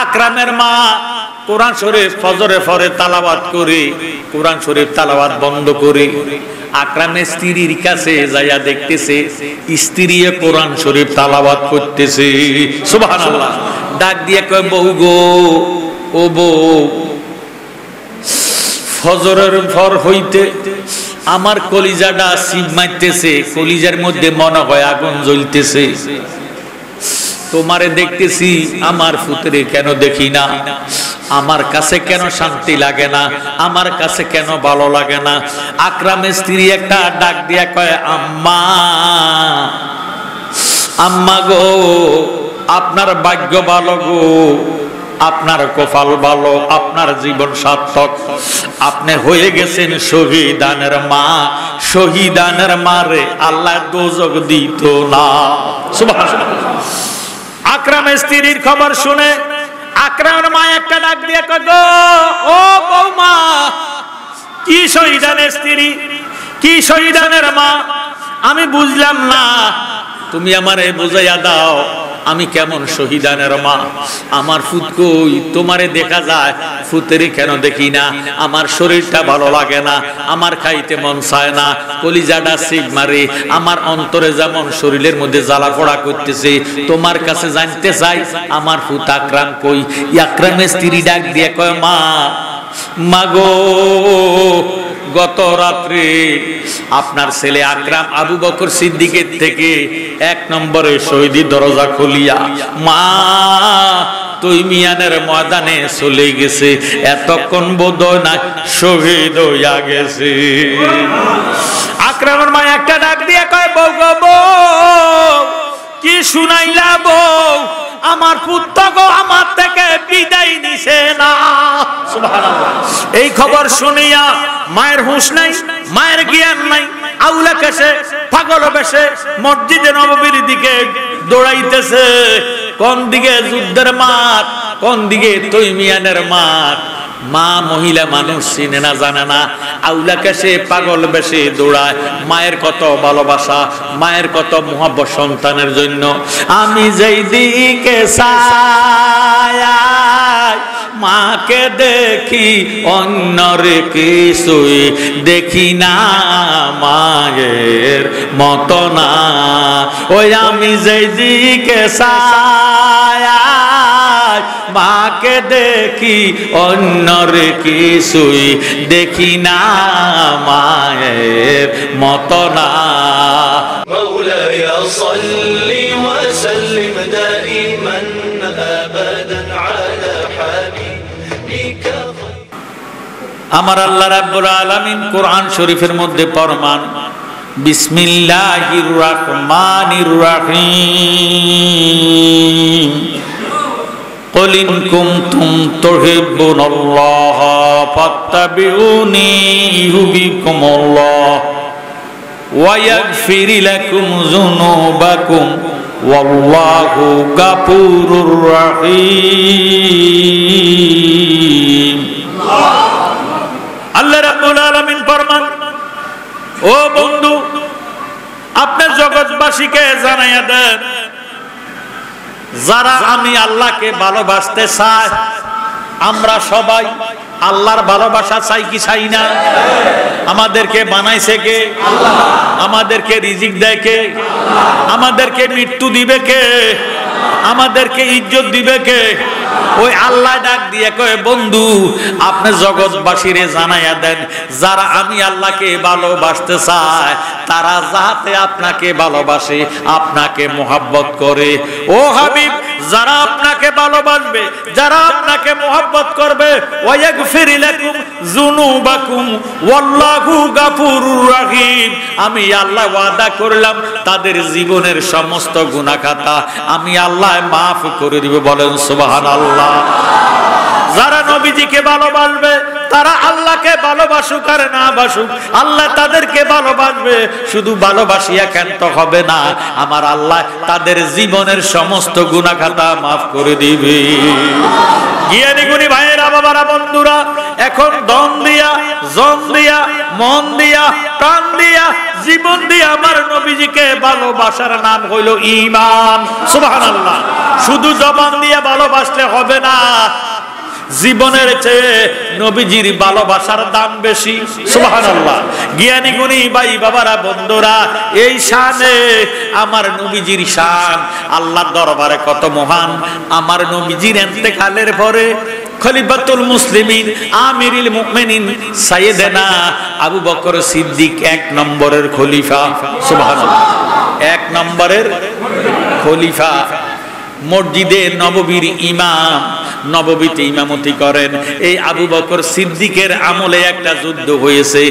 আকরামের মা কোরআন শরীফ ফজরে পরে তেলাওয়াত করে, কোরআন শরীফ তেলাওয়াত বন্ধ করে আকরামের স্ত্রীর কাছে যাইয়া দেখতেছে স্ত্রী কোরআন শরীফ তেলাওয়াত করতেছে। সুবহানাল্লাহ। ডাক দিয়ে কয়, বউ গো, ও বউ, ফজরের পর হইতে আমার কলিজাটা সিম মারতেছে, কলিজার মধ্যে মনে হয় আগুন জ্বলতেছে। তোমারে দেখতেছি, আমার পুত্রে কেন দেখি না, আমার কাছে কেন শান্তি লাগে না, আমার কাছে কেন ভালো লাগে না। আকরামের স্ত্রী একটা ডাক দিয়া কয়, আম্মা, আম্মা গো, আপনার ভাগ্য ভালো গো, আপনার কপাল ভালো, আপনার জীবন সার্থক, আপনি হয়ে গেছেন শহীদানের মা। শহীদানের মারে আল্লাহ দোজখ দিত না। সুবহানাল্লাহ। আকরামের স্ত্রীর খবর শুনে আকরামের মা একটা ডাক দিয়ে কয়, গো, ও বৌমা, কি শহীদানের স্ত্রী, কি শহীদানের মা, আমি বুঝলাম না, তুমি আমারে বুঝাইয়া দাও আমি কেমন শহীদানের মা। আমার ফুত কই, তোমারে দেখা যায়, ফুতেরই কেন দেখি না, আমার শরীরটা ভালো লাগে না, আমার খাইতে মন চায় না, কলিজাটা সিগ মারে, আমার অন্তরে যেমন শরীরের মধ্যে জ্বালা পোড়া করতেছে, তোমার কাছে জানতে চাই আমার ফুত আকরাম কই। আকরামের স্ত্রী ডাক দিয়ে কয়, মা, মাগো, গত রাত্রে আপনার ছেলে আকরাম আবু বকর সিদ্দিকের থেকে 1 নম্বরে শহীদি দরজা খুলিয়া মা তৈমিয়ানের ময়দানে চলে গেছে, এতক্ষণ বোধহয় না শহীদ হইয়া গেছে। আকরামের মা একটা ডাক দিয়ে কয়, বউ গো, বউ, কি শুনাইলা বউ, আমার পুত্র গো আমার থেকে বিদায় নিছে না। সুবহানাল্লাহ। এই খবর শুনিয়া মায়ের হুঁশ নাই, মায়ের জ্ঞান নাই, আউলা কেসে পাগল বেশে মসজিদে নববীর দিকে দৌড়াইতেছে। কোন দিকে যুদ্ধের মাঠ, কোন দিকে তৈমিয়ানের মাঠ। মা মহিলা মানুষ চিনে না, জানে না, আউলা কেসে পাগল বেশে দৌড়ায়। মায়ের কত ভালোবাসা, মায়ের কত মহব্বত সন্তানের জন্য। আমি যেই দিকে চাই মাকে দেখি, অন্যর কিছুই দেখি না, মায়ের মতো না। ওই আমি যেই দিকে চাই মাকে দেখি, অন্যর কিছুই দেখি না, মায়ের মতো না। مولاي صل وسلم دائما ابدا على حبيبك। আমার আল্লাহ রাব্বুল আলামিন কোরআন শরীফের মধ্যে ফরমান, বিসমিল্লাহির রহমানির রহিম, قل إن كنتم تحبون الله فاتبعوني يحببكم الله ويغفر لكم ذنوبكم والله غفور رحيم। আল্লাহ রাব্বুল আলামিন ফরমান, ও বন্ধু, আপনি জগৎবাসীকে জানাইয়া দেন, যারা আমি আল্লাহকে ভালোবাসতে চাই, আমরা সবাই আল্লাহর ভালোবাসা চাই কি চাই না? আমাদেরকে বানাইছে কে? আল্লাহ। আমাদেরকে রিজিক দেয় কে? আল্লাহ। আমাদেরকে মৃত্যু দিবে কে? আমাদেরকে ইজ্জত দিবে কে? ওই আল্লাহ ডাক দিয়ে কয়, বন্ধু, আপনি জগৎবাসীরে জানাইয়া দেন, যারা আমি আল্লাহকে ভালোবাসতে চাই তারা যাতে আপনাকে ভালোবাসে, আপনাকে মোহাব্বত করে। ও হাবিব, যারা আপনাকে ভালোবাসবে, যারা আপনাকে মোহাব্বত করবে, ওয়াগফির লাকুম যুনুবাকুম ওয়াল্লাহু গাফুরুর রহিম, আমি আল্লাহ ওয়াদা করলাম তাদের জীবনের সমস্ত গুনাহ খাতা আমি আল্লাহ মাফ করে দিব। বলেন সুবহানাল্লাহ। যারা নবীজিকে ভালোবাসবে তারা আল্লাহকে ভালোবাসুক আর না বাসুক, আল্লাহ তাদেরকে ভালোবাসবে। শুধু ভালোবাসিয়া ক্ষান্ত হবে না, আমার আল্লাহ তাদের জীবনের সমস্ত গুনাহ খাতা মাফ করে দিবে। জ্ঞানী গুণী ভাইয়েরা, বাবারা, বন্ধুরা, এখন দম দিয়া জন দিয়া, মন দিয়া, প্রাণ দিয়া, জীবন দিয়ে আমার নবীজিকে ভালোবাসার নাম হইল ঈমান। সুবহানাল্লাহ। শুধু জবান দিয়ে ভালোবাসলে হবে না, জীবনের চেয়ে নবীজির ভালোবাসার দাম বেশি। সুবহানাল্লাহ। জ্ঞানী গুণী ভাই বাবারা, বন্ধুরা, এই শানে আমার নবীজির শান আল্লাহর দরবারে কত মহান। আমার নবীজির ইন্তেকালের পরে খলিফাতুল মুসলিমিন আমিরুল মুমিনিন সাইয়েদনা আবু বকর সিদ্দিক 1 নম্বরের খলিফা। সুবহানাল্লাহ। 1 নম্বরের খলিফা, মসজিদে নববীর ইমাম, নববীতে ইমামতি করেন। এই আবু বকর সিদ্দিকের আমলে একটা যুদ্ধ হয়েছে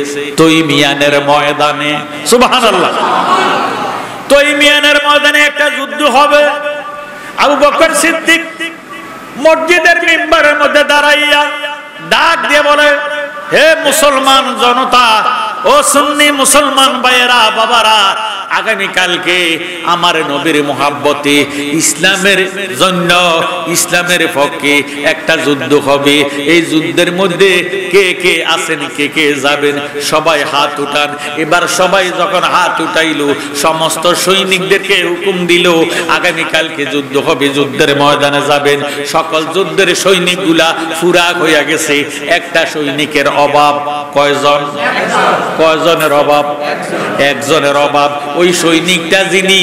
তৈমিয়ানের ময়দানে। সুবহানাল্লাহ। তৈমিয়ানের ময়দানে একটা যুদ্ধ হবে। আবু বকর সিদ্দিক মসজিদের মিম্বারের মধ্যে দাঁড়াইয়া ডাক দিয়ে বলে, হে মুসলমান জনতা, ও সুন্নি মুসলমান ভাইয়েরা, বাবারা, আগামী কালকে আমার নবীর মুহাব্বতে ইসলামের জন্য, ইসলামের পক্ষে একটা যুদ্ধ হবে। এই যুদ্ধের মধ্যে কে কে আছেন, কে কে যাবেন, সবাই হাত উঠান। এবার সবাই যখন হাত উঠাইল, সমস্ত সৈনিকদেরকে হুকুম দিল আগামী কালকে যুদ্ধ হবে, যুদ্ধের ময়দানে যাবেন। সকল যুদ্ধের সৈনিকগুলা ফুরাক হইয়া গেছে, একটা সৈনিকের অভাব। কয়জন? কয়জনের অভাব? একজনের অভাব। ওই সৈনিকটা যিনি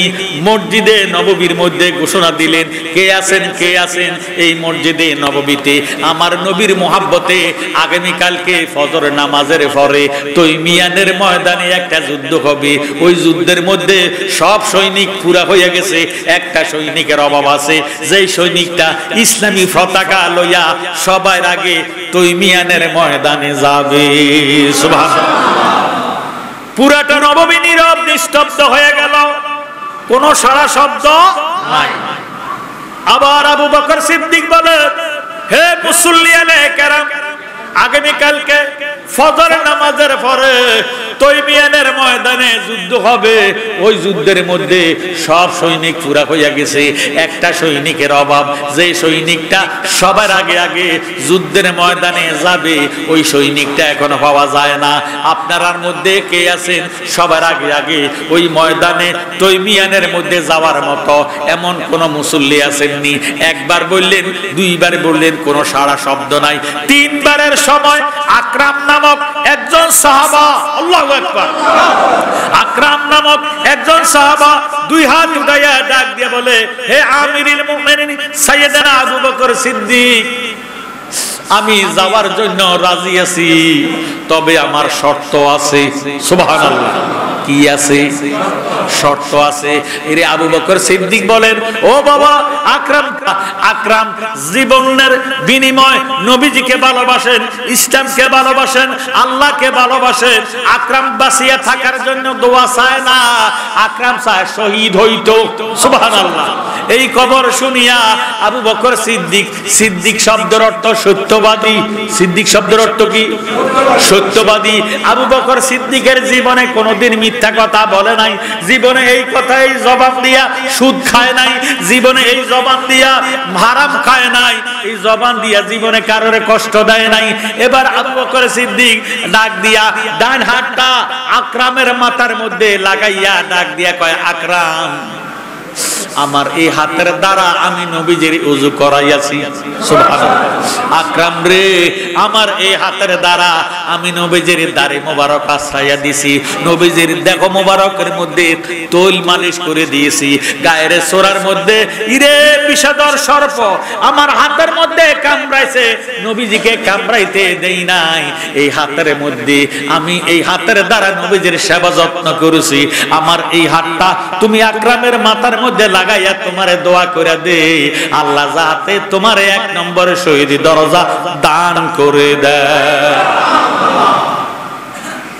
মসজিদে নববীর মধ্যে ঘোষণা দিলেন, কে আছেন, কে আছেন এই মসজিদে নববীতে আমার নবীর মুহাব্বতে আগামী কালকে ফজর নামাজের পরে তৈমিয়ানের ময়দানে একটা যুদ্ধ হবে। ওই যুদ্ধের মধ্যে সব সৈনিক পুরা হয়ে গেছে, একটা সৈনিকের অভাব আছে। যেই সৈনিকটা ইসলামী পতাকা লইয়া সবার আগে তৈমিয়ানের ময়দানে যাবে। সুবহানাল্লাহ। পুরাটা নববী নীরব নিস্তব্ধ হয়ে গেল, কোন সারা শব্দ নাই। আবার আবু বকর সিদ্দিক বলে, হে মুসল্লিয়ানে কেরাম, আগামী কালকে ফজর নামাজের পরে তৈমিয়ানের ময়দানে যুদ্ধ হবে। ওই যুদ্ধের মধ্যে সব সৈনিক পুরা হইয়া গেছে, একটা সৈনিকের অভাব। যে সৈনিকটা সবার আগে আগে যুদ্ধের ময়দানে যাবে, ওই সৈনিকটা এখনো পাওয়া যায় না। আপনার মধ্যে কে আছেন সবার আগে আগে ওই ময়দানে তৈমিয়ানের মধ্যে যাওয়ার মতো এমন কোন মুসল্লি আছেননি? একবার বললেন, দুইবার বললেন, কোন সারা শব্দ নাই। তিনবারের সময় আকরাম নামক একজন সাহাবা, আল্লাহু আকবার, আকরাম নামক একজন সাহাবা দুই হাত উঠাইয়া ডাক দিয়ে বলে, হে আমিরুল মুমিনিন সাইয়েদনা আবু বকর সিদ্দিক, আমি যাওয়ার জন্য রাজি আছি, তবে আমার শর্ত আছে। সুবহানাল্লাহ। কি আছে? শর্ত আছে। এরে আবু বকর সিদ্দিক বলেন, ও বাবা আকরাম, আকরাম জীবনের বিনিময় নবীজিকে ভালোবাসেন, ইসলামকে ভালোবাসেন, আল্লাহকে ভালোবাসেন। আকরাম বাঁচিয়ে থাকার জন্য দোয়া চায় না, আকরাম চায় শহীদ হইতো। সুবহানাল্লাহ। এই খবর শুনিয়া আবু বকর সিদ্দিক, সিদ্দিক শব্দের অর্থ সত্যবাদী। সিদ্দিক শব্দের অর্থ কি? সত্যবাদী। আবু বকর সিদ্দিকের জীবনে কোনোদিন মিথ্যা কথা বলে নাই, জীবনে এই কথাই জবান দিয়া সুদ খায় নাই, জীবনে এই জবান দিয়া হারাম খায় নাই, এই জবান দিয়া জীবনে কারোরে কষ্ট দেয় নাই। এবার আবু বকর সিদ্দিক ডাক দিয়া ডান হাতটা আকরামের মাথার মধ্যে লাগাইয়া ডাক দিয়া কয়, আকরাম, আমার এই হাতের দ্বারা আমি নবীজির ওযু করাইয়াছি। সুবহানাল্লাহ। আকরাম রে, আমার এই হাতের দ্বারা আমি নবীজির দাড়ি মোবারক আশ্রাইয়া দিছি, নবীজির দেহ মোবারকের মধ্যে তৈল মালিশ করে দিয়েছি, গায়ের সোরার মধ্যে ইরে বিষধর সর্প আমার হাতের মধ্যে কামড়াইছে, নবীজিকে কামড়াইতে দেই নাই। এই হাতের মধ্যে আমি এই হাতের দ্বারা নবীজির সেবা যত্ন করেছি। আমার এই হাতটা তুমি আকরামের মাথার মধ্যে লাগাইয়া তোমারে দোয়া করে দে, আল্লাহ যাতে তোমারে 1 নম্বরে শহীদি দরজা দান করে দেয়।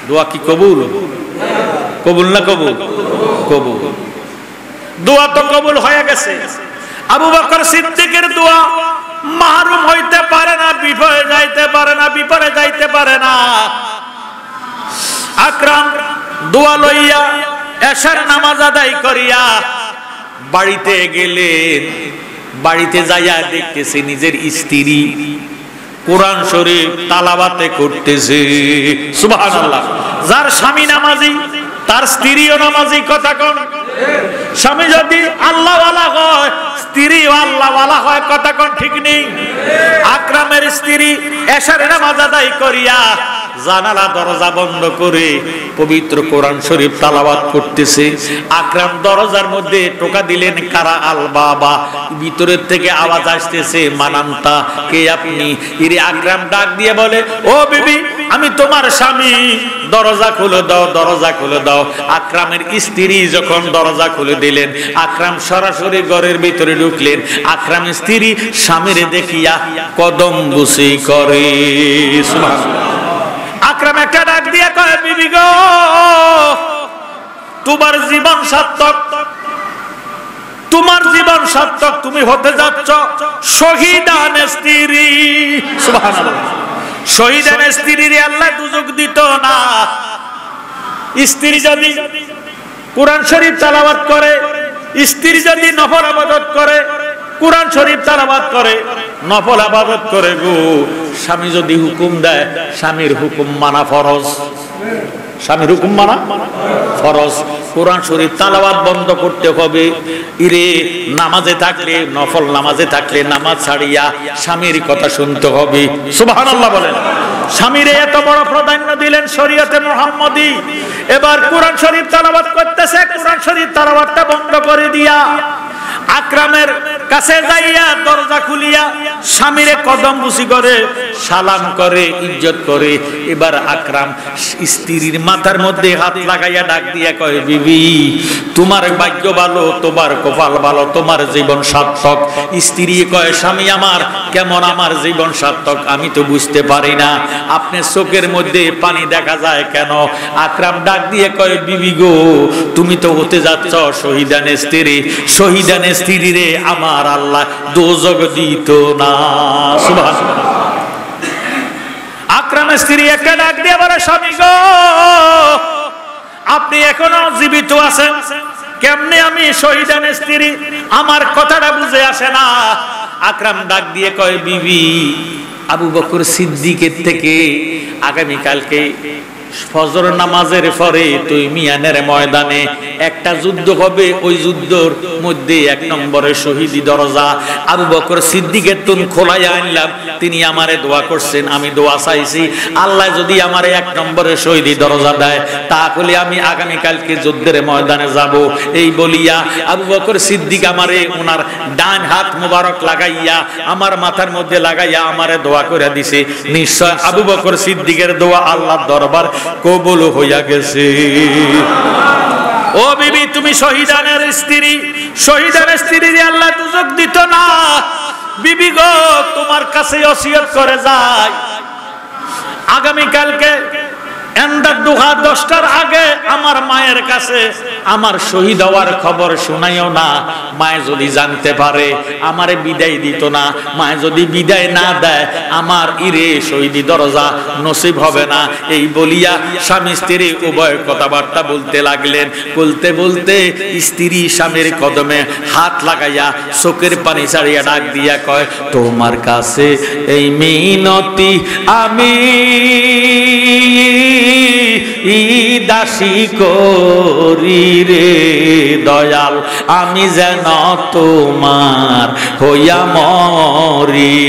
দোয়া কি কবুল? কবুল না কবুল? কবুল। দোয়া তো কবুল হয়ে গেছে। আবু বকর সিদ্দিকের দোয়া মাহরুম হইতে পারে না, বিফলে যাইতে পারে না, বিপরে যাইতে পারে না। আকরাম দোয়া লইয়া এশার নামাজ আদায় করিয়া বাড়িতে গেলেন। বাড়িতে যাইয়া দেখতেছে নিজের স্ত্রী কোরআন শরীফ তালাওয়াতে করতেছে। সুবহানাল্লাহ। যার স্বামী নামাজি তার স্ত্রীও নামাজি, কথা কোন? স্বামী যদি আল্লাহওয়ালা হয় স্ত্রীও আল্লাহওয়ালা হয়, কথা কোন? ঠিক নেই? আকরামের স্ত্রী এশার নামাজ আদায় করিয়া জানালা দরজা বন্ধ করে পবিত্র কোরআন শরীফ তালাওয়াত করতেছে। আকরাম দরজার মধ্যে টোকা দিলেন, কারা আল বাবা। ভিতরের থেকে আওয়াজ আসতেছে, মানান্তা, কে আপনি? ইরে আকরাম ডাক দিয়ে বলে, ও বিবি, আমি তোমার স্বামী, দরজা খুলে দাও, দরজা খুলে দাও। আকরামের স্ত্রী যখন দরজা খুলে দিলেন, আকরাম সরাসরি ঘরের ভিতরে ঢুকলেন। আকরামের স্ত্রী স্বামীরে দেখিয়া কদম বুসি করে। সুবহানাল্লাহ। আকরাম একটা ডাক দিয়ে কয়, বিবি গো, তোমার জীবন সার্থক, তোমার জীবন সার্থক, তুমি হতে যাচ্ছ শহীদানের স্ত্রী। সুবহানাল্লাহ। শহীদানের স্ত্রীর আল্লাহ দুজক দিত না। স্ত্রী যদি কোরআন শরীফ তেলাওয়াত করে, স্ত্রী যদি নফল ইবাদত করে, কোরআন শরীফ তেলাওয়াত করে, নফল ইবাদত করে গো, স্বামী যদি হুকুম দেয়, স্বামীর হুকুম মানা ফরজ। স্বামীর হুকুম মানা ফরজ। কোরআন শরীফ তেলাওয়াত বন্ধ করতে হবে। ইরে নামাজে থাকলে, নফল নামাজে থাকলে নামাজ ছাড়িয়া স্বামীর কথা শুনতে হবে। সুবহানাল্লাহ বলেন। স্বামীরে এত বড় প্রাধান্য দিলেন শরীয়তে মুহাম্মদী। এবার কোরআন শরীফ তেলাওয়াত করতেছে, কোরআন শরীফ তেলাওয়াতটা বন্ধ করে দিয়া আকরামের কাছে যাইয়া দরজা খুলিয়া স্বামীরে কদম বুসি করে, সালাম করে, ইজ্জত করে। এবার আকরাম স্ত্রীর মাথার মধ্যে হাত লাগাইয়া ডাক দিয়া কয়, বিবি, তোমার ভাগ্য ভালো, তোমার কপাল ভালো, তোমার জীবন সার্থক। স্ত্রী কয়, স্বামী আমার, কেমন আমার জীবন সার্থক? আমি তো বুঝতে পারি না, আপনার চোখের মধ্যে পানি দেখা যায় কেন? আকরাম ডাক দিয়ে কয়, বিবি গো, তুমি তো হতে যাচ্ছ শহীদানের স্ত্রী। শহীদানের স্ত্রী রে আমার আল্লাহ দোজক দিত না। সুবহানাল্লাহ। আকরামের স্ত্রী একটা ডাক দিয়ে বলে, স্বামী গো, আপনি এখনো জীবিত আছেন, কেমনে আমি শহীদানের স্ত্রী? আমার কথাটা বুঝে আসে না। আকরাম ডাক দিয়ে কয়, বিবি, আবু বকর সিদ্দিকের থেকে আগামীকালকে ফজর নামাজের পরে তুইমিয়ানের ময়দানে একটা যুদ্ধ হবে। ওই যুদ্ধের মধ্যে 1 নম্বরে শহীদি দরজা আবু বকর সিদ্দিকের তুন খোলাইয়া আনলাম। তিনি আমারে দোয়া করছেন, আমি দোয়া চাইছি, আল্লাহ যদি আমারে 1 নম্বরে শহীদি দরজা দেয়, তাহলে আমি আগামীকালকে যুদ্ধের ময়দানে যাব। এই বলিয়া আবু বকর সিদ্দিক আমারে ওনার ডান হাত মোবারক লাগাইয়া আমার মাথার মধ্যে লাগাইয়া আমারে দোয়া করে দিছে। নিশ্চয় আবু বকর সিদ্দিকের দোয়া আল্লাহর দরবার কবুল হইয়া গেছে। ও বিবি, তুমি শহীদানের স্ত্রী, শহীদানের স্ত্রী আল্লাহ দুজক দিত না। বিবি গো, তোমার কাছে ওসিয়ত করে যায়, আগামীকালকে এন্দার দুহা 10টার আগে আমার মায়ের কাছে আমার শহীদ হওয়ার খবর শোনাইও না। মায়ে যদি জানতে পারে আমারে বিদায় দিত না। মায়ে যদি বিদায় না দেয় আমার ইরে শহীদি দরজা নসিব হবে না। এই বলিয়া স্বামী স্ত্রী উভয় কথাবার্তা বলতে লাগলেন। বলতে বলতে স্ত্রী স্বামীর কদমে হাত লাগাইয়া চোখের পানি ছাড়িয়া ডাক দিয়া কয়, তোমার কাছে এই মিনতি আমি দাসী করি রে দয়াল, আমি যেন তোমার হইয়া মরি।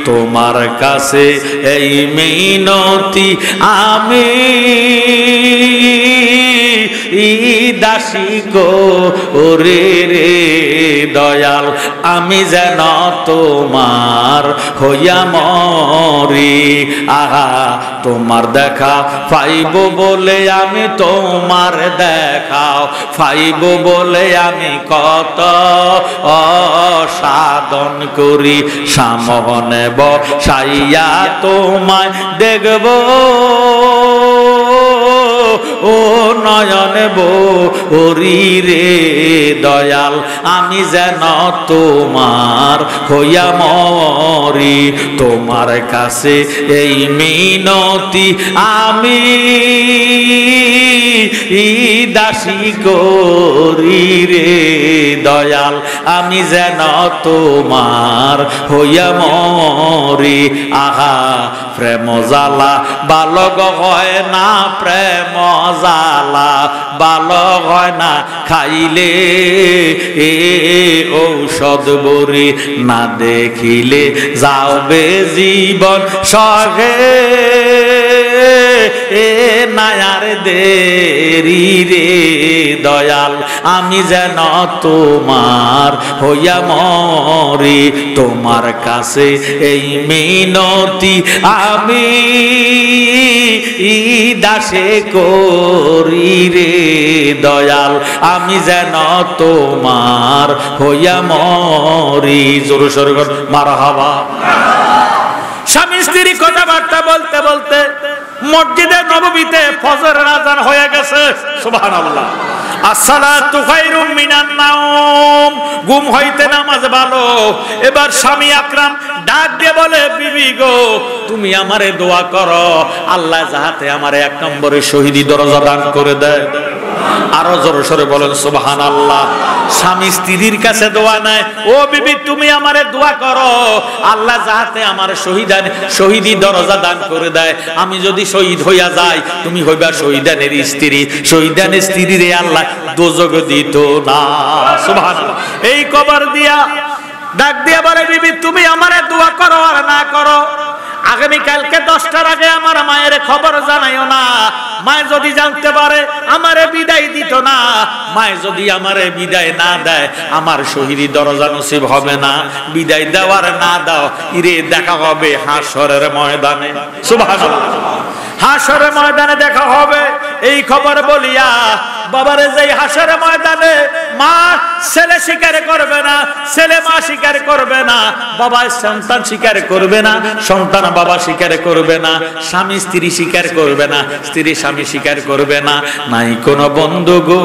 তোমার কাছে এই মিনতি আমি দাসী করি রে দয়াল, আমি যেন তোমার হইয়া মরি। আহা, তোমার দেখা পাইব বলে আমি তোমার দেখাও পাইব বলে আমি কত সাধন করি। সামনে বসাইয়া তোমায় দেখব ও নয়ন বরি রে দয়াল, আমি যেন তোমার হইয়া মরি। তোমার কাছে এই মিনতি আমি দাসী করি রে দয়াল, আমি যেন তোমার হইয়া মরি। মরি আহা প্রেম জ্বালা বালক হয় না, প্রেম জ্বালা বালক হয় না, খাইলে ঔষধ বড়ি না দেখিলে যাবে জীবন সহে নায়ার দেরি রে দয়াল আমি যেন তোমার হইয়া মরি, তোমার কাছে এই মিনতি আমি দাসে করি রে দয়াল আমি যেন তোমার হইয়া মরি। জোর সোরে মারহাবা। স্বামী স্ত্রী কথাবার্তা বলতে বলতে মসজিদে নববীতে ফজরের আযান হয়ে গেছে। সুবহানাল্লাহ। আসসালাতু খায়রুম মিনান নাওম, ঘুম হইতে নামাজ ভালো। এবার স্বামী আকরাম ডাক দিয়ে বলে, বিবি গো তুমি আমারে দোয়া করো আল্লাহ যাহাতে আমারে 1 নম্বরে শহীদি দরজা দান করে দেয়। আরো জোরে সরে বলেন সুবহানাল্লাহ। স্বামী স্ত্রীর কাছে দোয়া নাই, ও বিবি তুমি আমারে দোয়া করো আল্লাহ যাহাতে আমার শহীদি দরজা দান করে দেয়। আমি যদি শহীদ হইয়া যাই তুমি হইবা শহীদানের স্ত্রী, শহীদানের স্ত্রীরে আল্লাহ দোজখ দিত না। সুবহানাল্লাহ। এই কবর দিয়া ডাক দিয়া বলে, বিবি তুমি আমারে দোয়া করো আর না করো আগামী কালকে 10টার আগে আমার মায়ের খবর জানাইও না। মায়ে যদি জানতে পারে আমারে বিদায় দিত না, মায়ে যদি আমারে বিদায় না দেয় আমার শহীদি দরজা নসিব হবে না। বিদায় দেওয়ার না দাও ইরে দেখা হবে হাসরের ময়দানে। সুবহানাল্লাহ। হাসরের ময়দানে দেখা হবে। এই খবর বলিয়া বাবারে যেই হাসরের ময়দানে মা ছেলে স্বীকার করবে না, ছেলে মা স্বীকার করবে না, বাবা সন্তান স্বীকার করবে না, সন্তান বাবা স্বীকার করবে না, স্বামী স্ত্রী স্বীকার করবে না, স্ত্রী স্বামী স্বীকার করবে না। নাই কোনো বন্ধু গো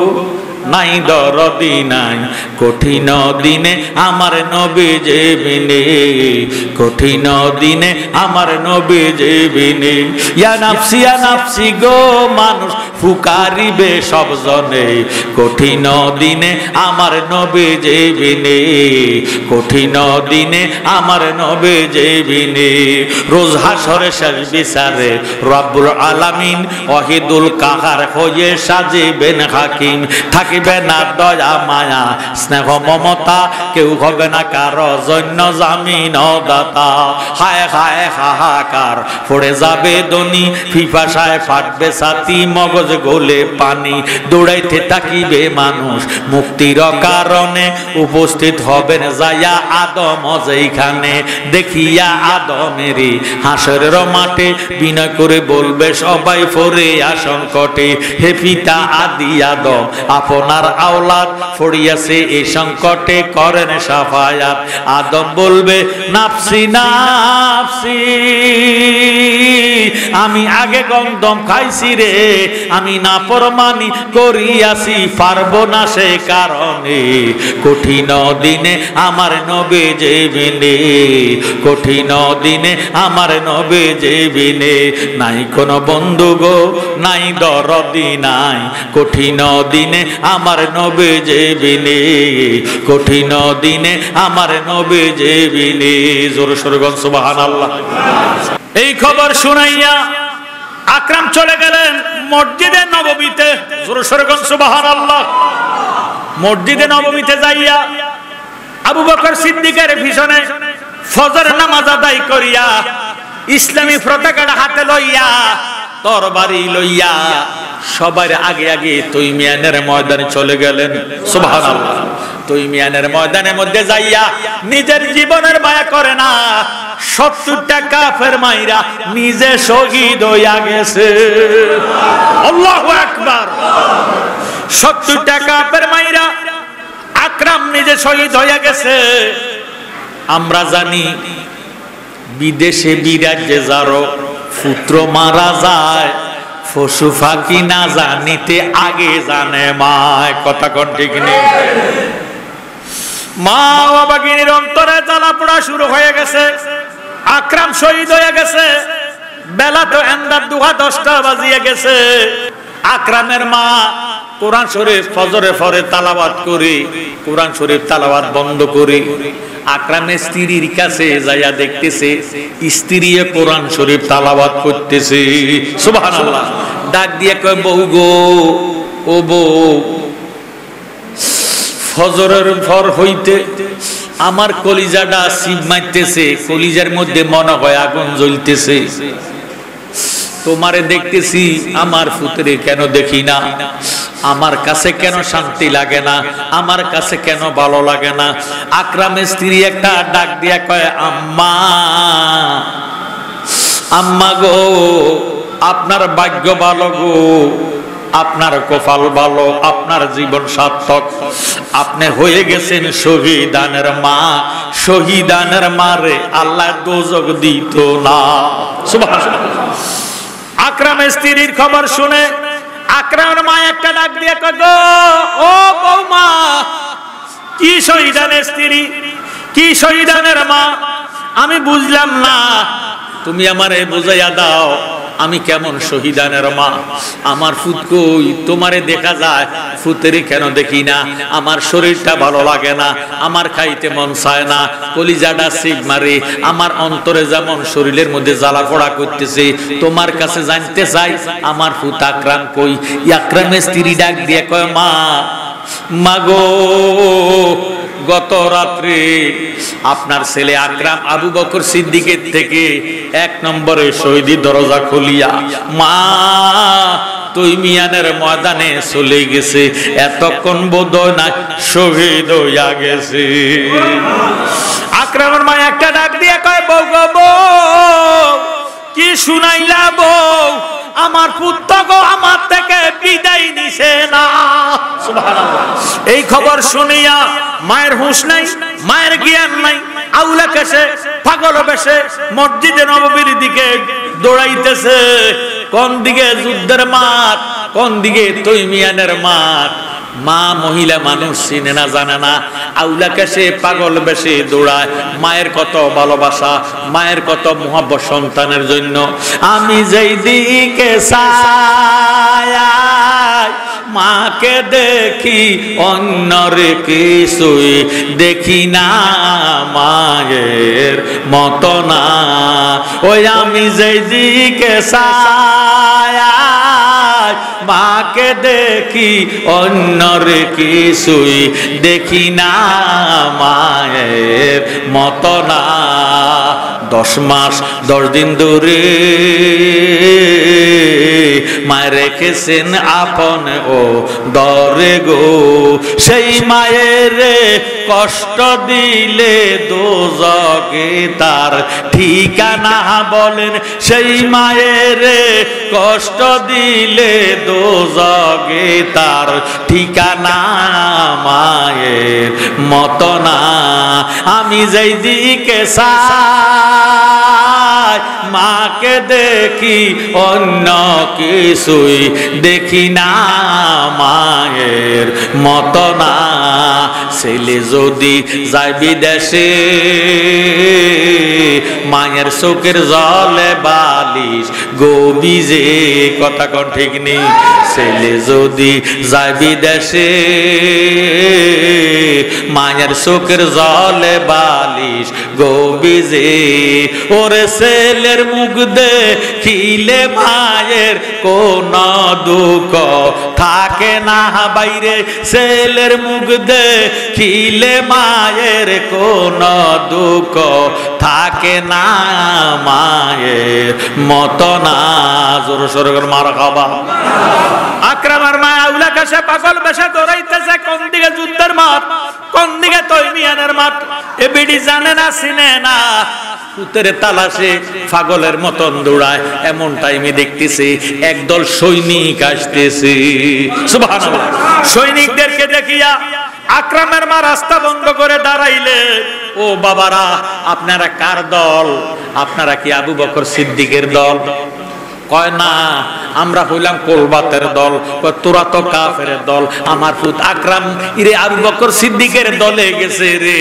নাই দরদি নাই কঠিন দিনে আমার নবী যেবিনে, কঠিন দিনে আমার নবী যেবিনে। ইয়া নাফসি গো মানুষ ফুকারিবে সব জনে, কঠিন দিনে আমার নবী যেবিনে, কঠিন দিনে আমার নবী যেবিনে। রোজ হাসরে শেষ বিচারে রব্বুল আলামিন ওয়াহিদুল কাহার হয়ে সাজিবেন হাকিম। থাকিবে না দয়া মায়া স্নেহ মমতা, কেউ হবে না কারো জন্য জামিন দাতা। হায় হায় হাহাকার পড়ে যাবে দনি, পিপাসায় ফাটবে ছাতি, মগজ গলে পানি। দৌড়াইতে থাকিবে মানুষ মুক্তির কারণে, উপস্থিত হবেন যাইয়া আদম যেইখানে। দেখিয়া আদমেরই হাসরের মাঠে বিনয় করে বলবে সবাই ফরে সংকটে, হে পিতা আদি আদম আপনার আওলাদ পড়িয়াছে এই সংকটে করেন সাফায়াত। আদম বলবে নাফসি নাফসি, আমি আগে গন্ধম খাইছি রে, আমি নাফরমানি করিয়াছি পারবো না সে কারণে। কঠিন দিনে আমার নবী যেবিনে, কঠিন দিনে আমার নবী যেবিনে। নাই কোনো বন্ধু গো নাই দরদি নাই, কঠিন দিনে আমার নবী যেবিনে, কঠিন দিনে আমার নবী যেবিনে। জোরে সোরে বল সুবহানাল্লাহ। এই খবর শুনাইয়া আকরাম চলে গেলেন মসজিদে নববীতে। জোরে সোরে বল সুবহানাল্লাহ। মসজিদে নববীতে যাইয়া আবু বকর সিদ্দিকের পিছনে ফজর নামাজ আদায় করিয়া ইসলামী পতাকাটা হাতে লইয়া তরবারি লইয়া সবার আগে আগে তৈমিয়ানের ময়দানে চলে গেলেন। সুবহানাল্লাহ। তৈমিয়ানের ময়দানের মধ্যে যাইয়া নিজের জীবনের মায়া করে না, 70টা কাফের মাইরা নিজে শহীদ হইয়া গেছে। আল্লাহু আকবার। 70টা কাফের মাইরা আকরাম নিজে শহীদ হইয়া গেছে। আমরা জানি বিদেশে বিরাজ্যে যারো পুত্র মারা যায়, পশু ফাঁকি না জানিতে আগে জানে মায়। কথা কোন ঠিক নেই? মা বাবাগিনীর অন্তরে জ্বালা পোড়া শুরু হয়ে গেছে। আকরাম শহীদ হয়ে গেছে, বেলা তো এন্দার 10টা বাজিয়ে গেছে। আকরামের মা কোরআন শরীফ ফজরে পরে তালাওয়াত করে কোরআন শরীফ তালাওয়াত বন্ধ করে আকরামের স্ত্রীর কাছে যাইয়া দেখতেছে স্ত্রী কোরআন শরীফ তালাওয়াত করতেছে। সুবহানাল্লাহ। ডাক দিয়ে কয়, বউ গো, ও বউ, ফজরের পর হইতে আমার কলিজাটা সিম মারতেছে, কলিজার মধ্যে মনে হয় আগুন জ্বলতেছে। তোমারে দেখতেছি, আমার পুত্রে কেন দেখি না, আমার কাছে কেন শান্তি লাগে না, আমার কাছে কেন ভালো লাগে না। আকরামের স্ত্রী একটা ডাক দিয়া কয়, আম্মা, আম্মা গো, আপনার ভাগ্য ভালো গো, আপনার কপাল ভালো, আপনার জীবন সার্থক, আপনি হয়ে গেছেন শহীদানের মা। শহীদানের মারে আল্লাহ দোজখ দিত না। সুবহানাল্লাহ। আকরামের স্ত্রীর খবর শুনে আকরামের মা একটা ডাক দিয়ে কয়, গো, ও বৌমা, কি শহীদানের স্ত্রী, কি শহীদানের মা, আমি বুঝলাম না, তুমি আমারে বুঝাইয়া দাও আমি কেমন শহীদানের মা। আমার ফুত কই, তোমারে দেখা যায়, ফুতেরই কেন দেখি না, আমার শরীরটা ভালো লাগে না, আমার খাইতে মন চায় না, কলিজাটা সিগ মারে, আমার অন্তরে যেমন শরীরের মধ্যে জ্বালা পোড়া করতেছে, তোমার কাছে জানতে চাই আমার ফুত আকরাম কই। আকরামের স্ত্রী ডাক দিয়ে কয়, মা, মাগো, গত রাত্রে আপনার ছেলে আকরাম আবু বকর সিদ্দিকের থেকে 1 নম্বরে শহীদি দরজা খুলিয়া মা তৈমিয়ানের ময়দানে চলে গেছে, এতক্ষণ বোধহয় না শহীদ হইয়া গেছে। আকরামের মা একটা ডাক দিয়ে কয়, বউ গো, বউ, কি শুনাইলা বউ, আমার পুত্র গো আমার থেকে বিদায় নিছে না। সুবহানাল্লাহ। এই খবর শুনিয়া মায়ের হুঁশ নাই, মায়ের জ্ঞান নাই, আউলা কেসে পাগল বেশে মসজিদে নববীর দিকে দৌড়াইতেছে। কোন দিকে যুদ্ধের মাঠ, কোন দিকে তৈমিয়ানের মাঠ। মা মহিলা মানুষ চিনে না, জানে না, আউলা কেসে পাগল বেশে দৌড়ায়। মায়ের কত ভালোবাসা, মায়ের কত মহব্বত সন্তানের জন্য। আমি যেই দিকে চাই মাকে দেখি, অন্যর কিছুই দেখি না, মায়ের মতো না। ওই আমি যেই দিকে চাই মাকে দেখি, অন্যর কিছুই দেখি না, মায়ের মতো না। 10 মাস 10 দিন ধরে মায়ের রেখেছেন আপন ও দরে গো। সেই মায়ের কষ্ট দিলে দোজখে তার ঠিকানা বলেন। সেই মায়ের কষ্ট দিলে দোজখে তার ঠিকানা, মায়ের মতো না। আমি যেই দিকে চাই মাকে দেখি, অন্য কিছুই দেখি না, মায়ের মতো না। ছেলে যদি যায় বিদেশে, মায়ের চোখের জলে বালিশ গোবিজে। কথা কোন ঠিক নেই। ছেলে যদি যায় বিদেশে, মায়ের চোখের জলে বালিশ গোবিজে। ওরে ছেলের মুখ দেখিলে মায়ের কোন দুঃখ থাকে না বাইরে। ছেলের মুখ দেখিলে মায়ের কোন দুঃখ থাকে না, মায়ের মতো না। জোর সোর করে মার খাবা। আকরামের মা আউলা কাছে পাগল বেশে দৌড়াইতেছে। কোন দিকে যুদ্ধের মাঠ, কোন দিকে তৈমিয়ানের মাঠ, এ বিডি জানে না, চিনে না। পুত্রের তালাশে পাগলের মতন দৌড়ায়। এমন টাইমে দেখতেছে একদল সৈনিক আসতেছে। সুবহানাল্লাহ। সৈনিকদেরকে দেখিয়া আকরামের মা রাস্তা বন্ধ করে দাঁড়াইলে, ও বাবারা, আপনারা কার দল? আপনারা কি আবু বকর সিদ্দিকের দল? কয় না, আমরা হইলাম কোলবাতের দল। তোরা তো কাফের দল। আমার পুত আকরাম ইরে আবু বকর সিদ্দিকের দলে গেছে রে,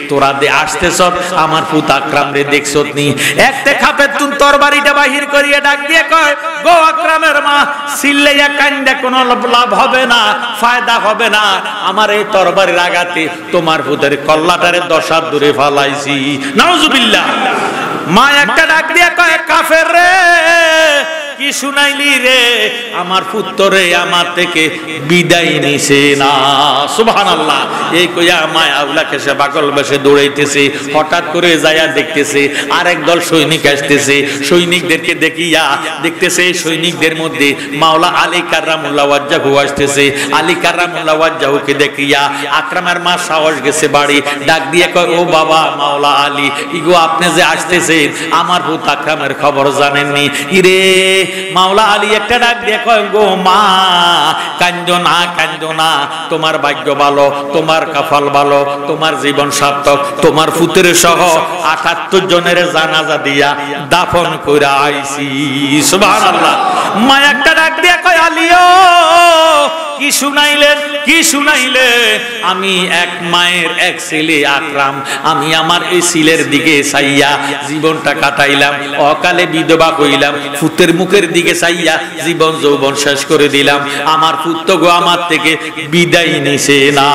তোরা দে আসতেছ আমার পুত আকরাম রে দেখছত নি? একতে খাপে তুন তরবারিটা বাহির করিয়ে ডাক দিয়ে কয়, গো আকরামের মা, সিল্লাইয়া কান্দে কোনো লাভ হবে না, ফায়দা হবে না। আমার এই তরবারির আঘাতে তোমার পুতের কল্লাটারে 10 হাত দূরে ফালাইছি। নাউজুবিল্লাহ। মা একটা ডাক দিয়ে কয়, কাফের রে, কি শুনাইলি রে? আমার পুত্রে আমার থেকে বিদায় নিছে না। সুবহানাল্লাহ। এই কইয়া মা আউলাকে সে পাগল বেশে দৌড়াইতেছে। হঠাৎ করে যায়া দেখতেছে আরেক দল সৈনিক আসতেছে। সৈনিকদেরকে দেখিয়া দেখতেছে সৈনিকদের মধ্যে মাওলা আলী কাররামুল্লাহ ওয়াজহু আসতেছে। আলী কাররামুল্লাহ ওয়াজহুকে দেখিয়া আকরামের মা সাহস গেছে বাড়ি, ডাক দিয়ে কয়, ও বাবা মাওলা আলী, ইগো আপনি যে আসতেছেন আমার পুত আকরামের খবর জানেননি? ইরে মাওলা আলী একটা ডাক দিয়ে কয়, গো মা, কান্দো না, কান্দো না, তোমার ভাগ্য ভালো, তোমার কপাল ভালো, তোমার জীবন সার্থক। তোমার পুত্রের সহ 78 জনের জানাজা দিয়া দাফন কইরা আইছি। সুবহানাল্লাহ। মা একটা ডাক দিয়ে কয়, আলীও কি শুনাইলেন, কি শুনাইলে? আমি এক মায়ের এক ছেলে আকরাম, আমি আমার এই ছেলের দিকে চাইয়া জীবনটা কাটাইলাম, অকালে বিধবা হইলাম, পুত্রের মুখের দিকে চাইয়া জীবন যৌবন শেষ করে দিলাম। আমার পুত্র গো আমার থেকে বিদায় নিছে না।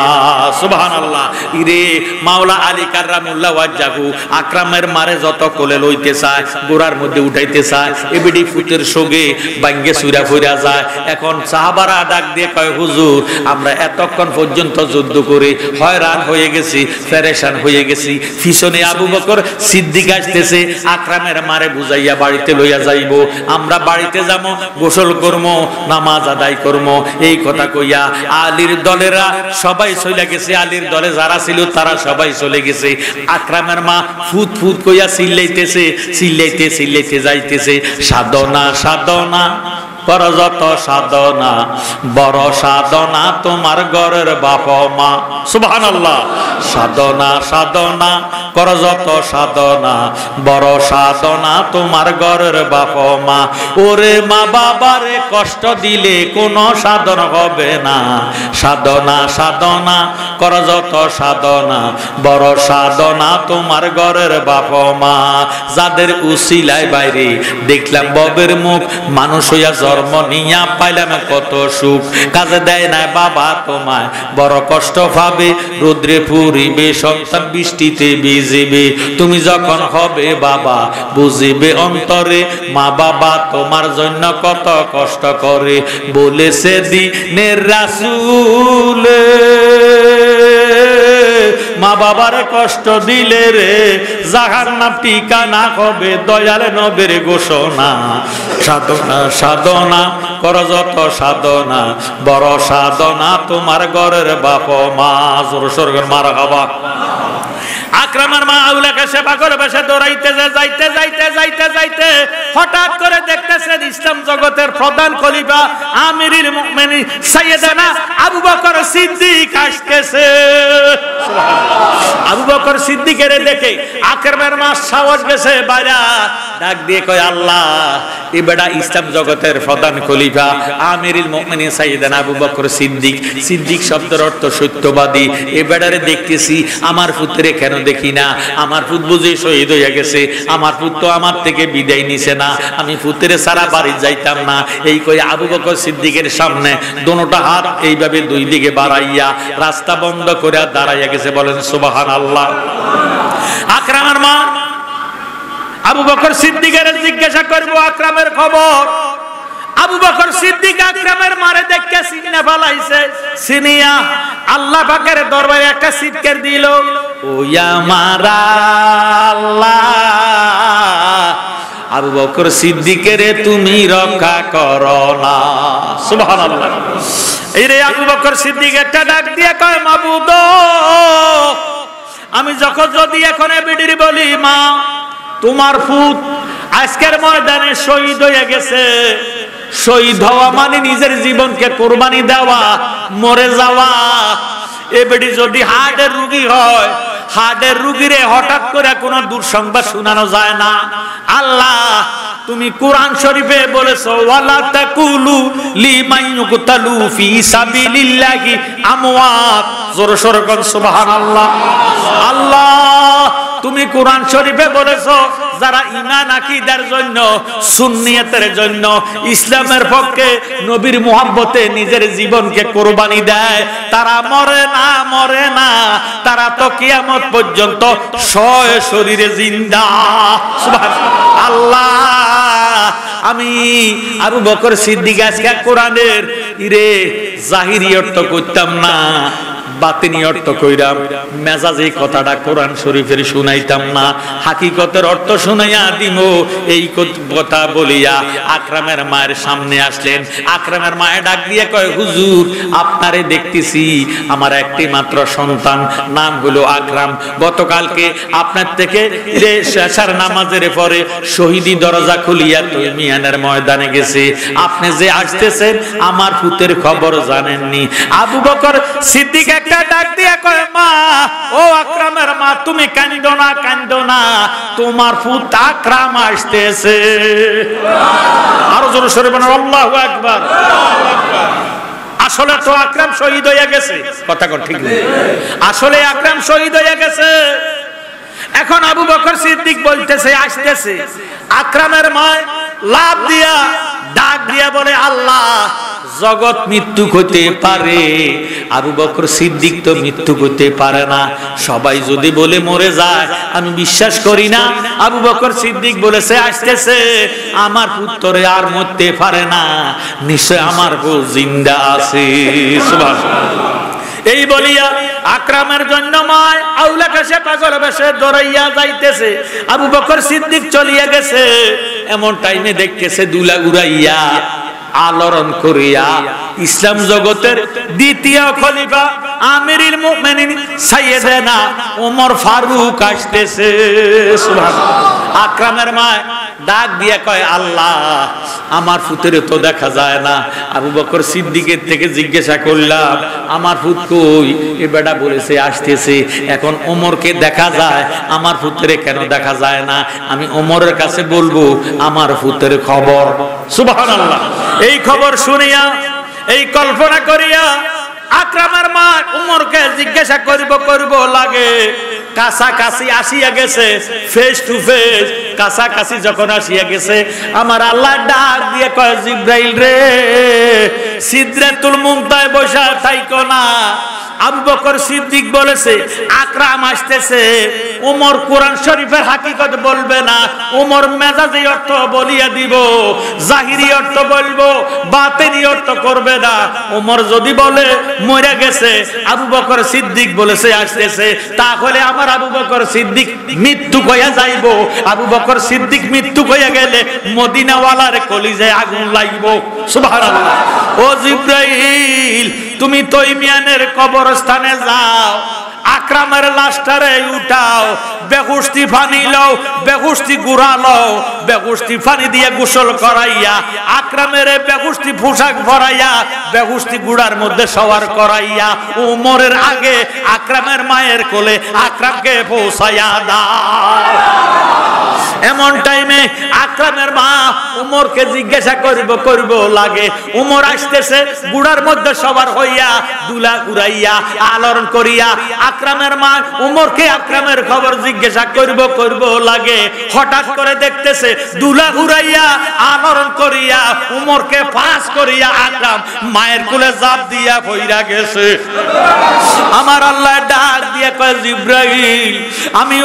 সুবহানাল্লাহ। ইরে মাওলা আলী কাররামুল্লাহ ওয়াজহু আকরামের মারে যত কোলে লইতে চায়, গোড়ার মধ্যে উঠাইতে চায়, এবিডি পুত্রের সঙ্গে বাঙ্গে সুরা ফইরা যায়। এখন সাহাবারা ডাক দিয়ে কয়, হুজুর, আমরা এতক্ষণ পর্যন্ত যুদ্ধ করে হয়রান হয়ে গেছি, পেরেশান হয়ে গেছি। পিছনে আবু বকর সিদ্দিক আসতেছে, আকরামের মারে বুঝাইয়া বাড়িতে লইয়া যাইব। আমরা বাড়িতে যাব, গোসল করব, নামাজ আদায় করব। এই কথা কইয়া আলীর দলেরা সবাই চলে গেছে। আলীর দলে যারা ছিল তারা সবাই চলে গেছে। আকরামের মা ফুট ফুট কইয়া চিল্লাইতেছে, চিল্লাইতে চিল্লাইতে যাইতেছে, সাধনা সাধনা কর যত সাধনা, বড় সাধনা তোমার ঘরের বাপ মা। সুবহানাল্লাহ। সাধনা সাধনা কর যত সাধনা, বড় সাধনা তোমার ঘরের বাপ মা। ওরে মা বাবারে কষ্ট দিলে কোনো সাধন হবে না। সাধনা সাধনা কর যত সাধনা, বড় সাধনা তোমার ঘরের বাপ মা। যাদের উসিলায় বাইরে দেখলাম ববের মুখ, মানুষ হইয়া জন্ম নিয়া পাইলাম কত সুখ। কাজে দেয় না বাবা তোমায়, বড় কষ্ট পাবে, রোদ্রে পুরিবে সন্তান, বৃষ্টিতে ভিজিবে। তুমি যখন হবে বাবা বুঝিবে অন্তরে, মা বাবা তোমার জন্য কত কষ্ট করে। বলেছে দিনের রাসূল, মা বাবার কষ্ট দিলে রে জাহান্নাম ঠিকানা হবে, দয়াল নবীর ঘোষণা। সাধনা সাধনা কর যত সাধনা, বড় সাধনা তোমার ঘরের বাপ মা। জোর সরগর মারহাবা। আকরামের মা আউলাকে সেবা করে বসে দৌড়াইতেছে, যাইতে যাইতে যাইতে যাইতে হঠাৎ করে দেখতেছেন ইসলাম জগতের প্রধান খলিফা আমিরুল মুমিনিন সাইয়েদনা আবু বকর সিদ্দিক আসতেছে। আবু বকর সিদ্দিকের দেখে আকরামের মা সাহস গেছে বাইরা, ডাক দিয়ে কয়, আল্লাহ, এই বেটা ইসলাম জগতের প্রধান খলিফা আমিরুল মুমিনিন সাইয়েদনা আবু বকর সিদ্দিক। সিদ্দিক শব্দের অর্থ সত্যবাদী। এই বেটারে দেখতেছি, আমার পুত্রে কেন দেখি না? আমার পুত বুঝে শহীদ হয়ে গেছে, আমার পুত্র আমার থেকে বিদায় নিছে না, আমি পুত্রে সারা বাড়ি যাইতাম না। এই কই আবু বকর সিদ্দিকের সামনে দোনোটা হাত এইভাবে দুই দিকে বাড়াইয়া রাস্তা বন্ধ করে দাঁড়াইয়া গেছে। বলেন সুবহানাল্লাহ। আকরামের মা আবু বকর সিদ্দিকের জিজ্ঞাসা করবো আকরামের খবর। আবু বকর সিদ্দিক আকরামের মারে দেখে সিনে ফলাইছে, সিনিয়া আল্লাহ পাকের দরবারে একটা চিৎকার দিল, ও আমার আল্লাহ, আবু বকর সিদ্দিকের তুমি রক্ষা করো না। সুবহানাল্লাহ। এই রে আবু বকর সিদ্দিক একটা ডাক দিয়ে কয়, মাবুদ, আমি যখন যদি এখন বিডির বলি, মা তোমার পুত আজকের ময়দানে শহীদ হয়ে গেছে। শহীদ হওয়া মানে নিজের জীবনকে কোরবানি দেওয়া, মরে যাওয়া। এ বেটি যদি হার্টের রোগী হয়, হার্টের রোগীরে হঠাৎ করে কোনো দুঃসংবাদ শোনানো যায় না। আল্লাহ তুমি কোরআন শরীফে বলেছো ওয়ালা তাকুলু লিমান ইউকতালু ফি সাবিলিল্লাহি আমওয়াত। জোরে সোরে কোন সুবহানাল্লাহ। আল্লাহ তুমি কোরআন শরীফে বলেছো যারা ঈমান আকীদার জন্য, সুন্নিয়তের জন্য, ইসলামের পক্ষে, নবীর মুহাব্বতে নিজের জীবনকে কুরবানি দেয় তারা মরে না, মরে না, তারা তো কিয়ামত পর্যন্ত শরীরে জিন্দা। সুবহানাল্লাহ। আল্লাহ আমি আবু বকর সিদ্দিক আজকে কোরআনের ইরে জাহিরি অর্থ করতাম না, বাতিনি অর্থ কইরাম, মেজাজি কথাটা কোরআন শরীফের শুনাইতাম না, হাকিকতের অর্থ শুনাইয়া দিম। এই কথা বলিয়া আকরামের মায়ের সামনে আসলেন। আকরামের মায়ে ডাক দিয়ে কয় হুজুর আপনারে দেখতেছি, আমার একটি মাত্র সন্তান, নাম হলো আকরাম। গতকালকে আপনার থেকে শেষার নামাজের পরে শহীদি দরজা খুলিয়া তৈমিয়ানের ময়দানে গেছে, আপনি যে আসতেছেন আমার পুতের খবর জানেননি। আবু বকর সিদ্দিক ডাক দিয়ে কয় মা, ও আকরামের মা তুমি কাঁদো না, কাঁদো না, তোমার পুত আকরাম আসতেছে। আরো জোরে সরে বলেন আল্লাহু আকবার। আসলে তো আকরাম শহীদ হয়ে গেছে, কথা কোন ঠিক নেই, আসলে আকরাম শহীদ হয়ে গেছে। এখন আবু বকর সিদ্দিক বলতেছে আসতেছে। আকরামের মা লাভ দিয়া ডাক দিয়া বলে আল্লাহ জগৎ মৃত্যু হতে পারে, আবু বকর সিদ্দিক তো মৃত্যু হতে পারে না। সবাই যদি বলে মরে যায় আমি বিশ্বাস করি না। আবু বকর সিদ্দিক বলেছে আসতেছে, আমার পুত্রে আর মরতে পারে না, নিশ্চয় আমার বউ জিন্দা আছে। সুবহানাল্লাহ। এই বলিয়া আকরামের জন্য মায় আউলা কাছে পাগল বেশে দৌড়াইয়া যাইতেছে। আবু বকর সিদ্দিক চলিয়া গেছে। এমন টাইমে দেখতেছে দুলা উড়াইয়া আলোড়ন করিয়া ইসলাম জগতের দ্বিতীয় খলিফা আমিরুল মুমিনিন সাইয়েদনা ওমর ফারুক আসতেছে। সুবহানাল্লাহ। আকরামের মা ডাক দিয়া কয় আল্লাহ আমার পুত্রে তো দেখা যায় না। আবু বকর সিদ্দিকের থেকে জিজ্ঞাসা করলাম আমার পুত কই, এ বেটা বলেছে আসতেছে। এখন ওমরকে দেখা যায়, আমার পুত্রে কেন দেখা যায় না? আমি ওমরের কাছে বলবো আমার পুত্রের খবর। সুবহানাল্লাহ। এই খবর শুনিয়া, এই কল্পনা করিয়া আকরামের মা ওমরকে জিজ্ঞাসা করব লাগে। কাছাকাছি আসিয়া গেছে, ফেস টু ফেস কাছাকাছি যখন আসিয়া গেছে, আমার আল্লাহ ডাক দিয়ে কয় জিব্রাইল রে, সিদরাতুল মুনতাহায় বসা থাইকো না। আবু বকর সিদ্দিক বলেছে আকরাম আসতেছে। ওমর কোরআন শরীফের হাকিকত বলবে না, ওমর মেজাজি অর্থ বলিয়া দিব, জাহিরি অর্থ বলবো, বাতিনি অর্থ করবে না। ওমর যদি বলে মরে গেছে, আবু বকর সিদ্দিক বলেছে আসতেছে, তাহলে আমার আবু বকর সিদ্দিক মৃত্যু কইয়া যাইব। আবু বকর সিদ্দিক মৃত্যু কইয়া গেলে মদিনাওয়ালার কলিজায় আগুন লাগব। সুবহানাল্লাহ। ও জিব্রাইল তুমি তৈমিয়ানের কবরস্থানে যাও, আকরামের লাশটারে উঠাও, বেগুস্তি পানি লও, বেগুস্তি গুড়া লও, বেগুস্তি পানি দিয়ে গোসল করাইয়া, আকরামের বেগুস্তি পোশাক ভরাইয়া, বেগুস্তি গুড়ার মধ্যে সওয়ার করাইয়া, ওমরের আগে আকরামের মায়ের কোলে আকরামকে পৌঁছাইয়া দাও। এমন টাইমে আকরামের মা ওমরকে জিজ্ঞাসা করব লাগে। ওমর আসতেছে গুড়ার মধ্যে সবার হইয়া, দুলা উড়াইয়া আলোড়ন করিয়া। আকরামের মা ওমরকে আকরামের খবর জিজ্ঞাসা করব লাগে। হঠাৎ করে দেখতেছে দুলা উড়াইয়া আলোড়ন করিয়া ওমরকে পাস করিয়া আকরাম মায়ের কোলে জাপ দিয়া পইরা গেছে। আমার আল্লাহ ডাক দিয়ে কয় জিব্রাইল আমি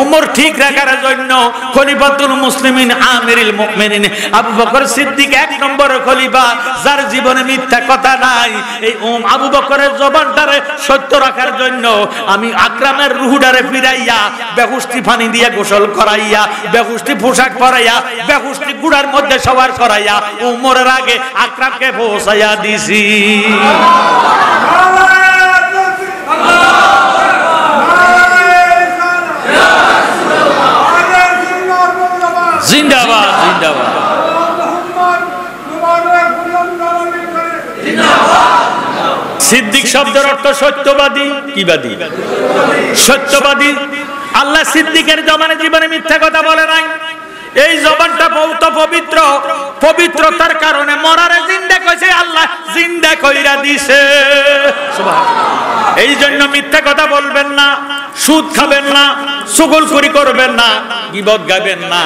ওমর ঠিক রাখার জন্য খলিফাতুল মুসলিমিন আমিরুল মুমিনিন আবু বকর সিদ্দিক এক নম্বর খলিফা, যার জীবনে মিথ্যা কথা নাই, এই আবু বকরের জবানটারে সত্য রাখার জন্য আমি আকরামের রুহটারে ফিরাইয়া, বেহুশতি পানি দিয়ে গোসল করাইয়া, বেহুশতি পোশাক পরাইয়া, বেহুশতি গুড়ার মধ্যে সবার করাইয়া ওমরের আগে আকরামকে পৌঁছাইয়া দিছি। জিন্দাবাদ জিন্দাবাদ। সিদ্দিক শব্দের অর্থ সত্যবাদী। কি বাদী? সত্যবাদী। আল্লাহ সিদ্দিকের জবানে জীবনে মিথ্যা কথা বলে নাই। এই জবানটা বহুত পবিত্র, পবিত্রতার কারণে মরারে জিন্দা কইছে, আল্লাহ জিন্দা কইরা দিছে। সুবহানাল্লাহ। এই জন্য মিথ্যা কথা বলবেন না, সুদ খাবেন না, চুগলখড়ি করবেন না, গীবত গাবেন না।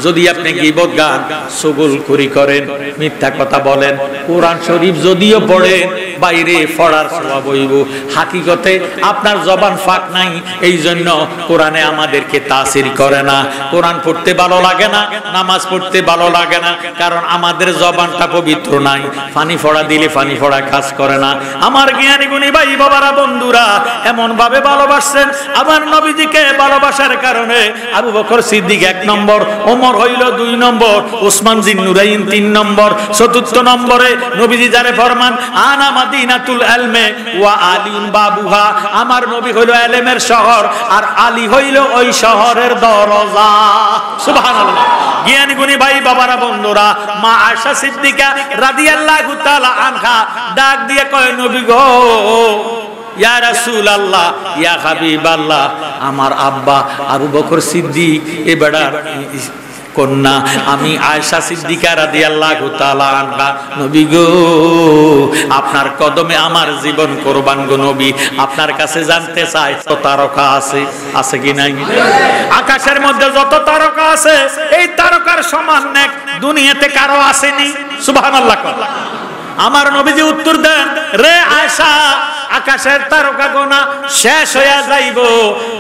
যদি আপনি গীবত গান, চুগলখড়ি করেন, মিথ্যা কথা বলেন, কোরআন শরীফ যদিও পড়েন, বাইরে পড়ার স্বভাব হইব, হাকিকতে আপনার জবান ফাঁক নাই। এই জন্য কোরআনে আমাদেরকে তাসির করে না। কোরআন পড়তে ভালো লাগে না, নামাজ পড়তে ভালো লাগে না, কারণ আমাদের জবানটা পবিত্র নাই। পানি ফোড়া দিলে পানি ফোড়া কাজ করে না। আমার জ্ঞানী গুণী ভাই বাবারা, বন্ধুরা, এমন ভাবে ভালোবাসছেন আমার নবীজিকে। ভালোবাসার কারণে আবু বকর সিদ্দিক 1 নম্বর, ওমর হইল 2 নম্বর, ওসমান জিন্নুরাইন 3 নম্বর, 4th নম্বরে নবীজি যারে ফরমান আনা মাদিনাতুল ইলমে ওয়া আলিউন বাবুহা, আমার নবী হইল ইলমের শহর আর আলী হইল ওই শহরের দরজা। সুবহানাল্লাহ। জ্ঞানী গুণী ভাই বাবারা, বন্ধুরা, মা আয়েশা সিদ্দিকা রাদিয়াল্লাহু তাআলা আনহা ডাক দিয়ে কয়, নবী গো, ইয়া রাসূলুল্লাহ, ইয়া হাবিবাল্লাহ, আমার আব্বা আবু বকর সিদ্দিক এ বেড়া কন্যা আমি আয়েশা সিদ্দিকা রাদিয়াল্লাহু তাআলা আনহা, নবী গো, আপনার কদমে আমার জীবন কুরবান গো নবী। আপনার কাছে জানতে চাই, তো তারকা আছে, আছে কি নাই? আকাশের মধ্যে যত তারকা আছে, এই তারকার সমান নেক দুনিয়াতে কারো আসেনি। সুবহানাল্লাহ। আমার নবীজি উত্তর দেন, রে আয়েশা, আকাশের তারকা গোনা শেষ হইয়া যাইব,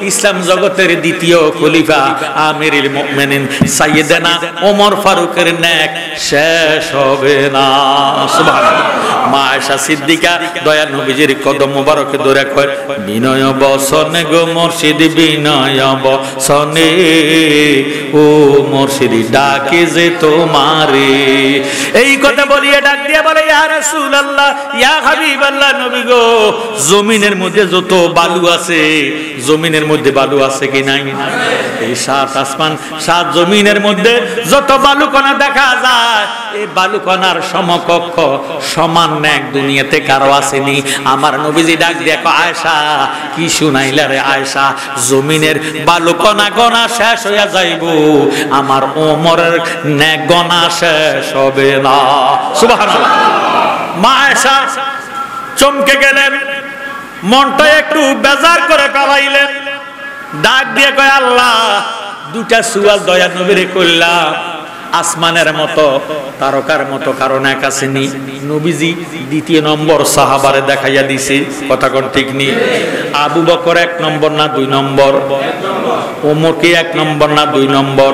ইসলাম জগতের দ্বিতীয় খলিফা আমিরুল মুমিনিন সাইয়েদনা ওমর ফারুকের নেক শেষ হবে না। সুবহানাল্লাহ। মা আয়েশা সিদ্দিকা দয়াল নবীজির কদম মোবারকে ধরে কয়, বিনয় বসনে গো মুর্শিদ, বিনয় বসনে ও মুর্শিদ ডাকে যে তোমারে। এই কথা বলিয়ে ডাক দিয়ে বলে, ইয়া রাসূলুল্লাহ, ইয়া হাবিবাল্লাহ, নবী গো, জমিনের মধ্যে যত বালু আছে, জমিনের মধ্যে বালু আছে কি নাই? এই 7 আসমান 7 জমিনের মধ্যে যত বালুকণা দেখা যায়, এই বালুকণার সমকক্ষ সমান নেক দুনিয়াতে কারো আসেনি। আমার নবীজি ডাক দিয়ে কয়, আয়েশা, কি শুনাইলা রে আয়েশা, জমিনের বালুকণা গণা শেষ হইয়া যাইব, আমার ওমরের নেক গণা শেষ হবে না। সুবহানাল্লাহ। মা আয়েশা চমকে গেলেন, মনটা একটু বেজার করে ফেলাইলেন, ডাক দিয়ে কয়, আল্লাহ, 2টা সুয়াল দয়া নবীরে করলাম, আসমানের মতো তারকার মতো কারণ এক আসেনি। নবীজি 2 নম্বর সাহাবারে দেখাইয়া দিছে। কথা কোন ঠিক নি? আবু বকর 1 নম্বর না 2 নম্বর? ওমর কি 1 নম্বর না 2 নম্বর?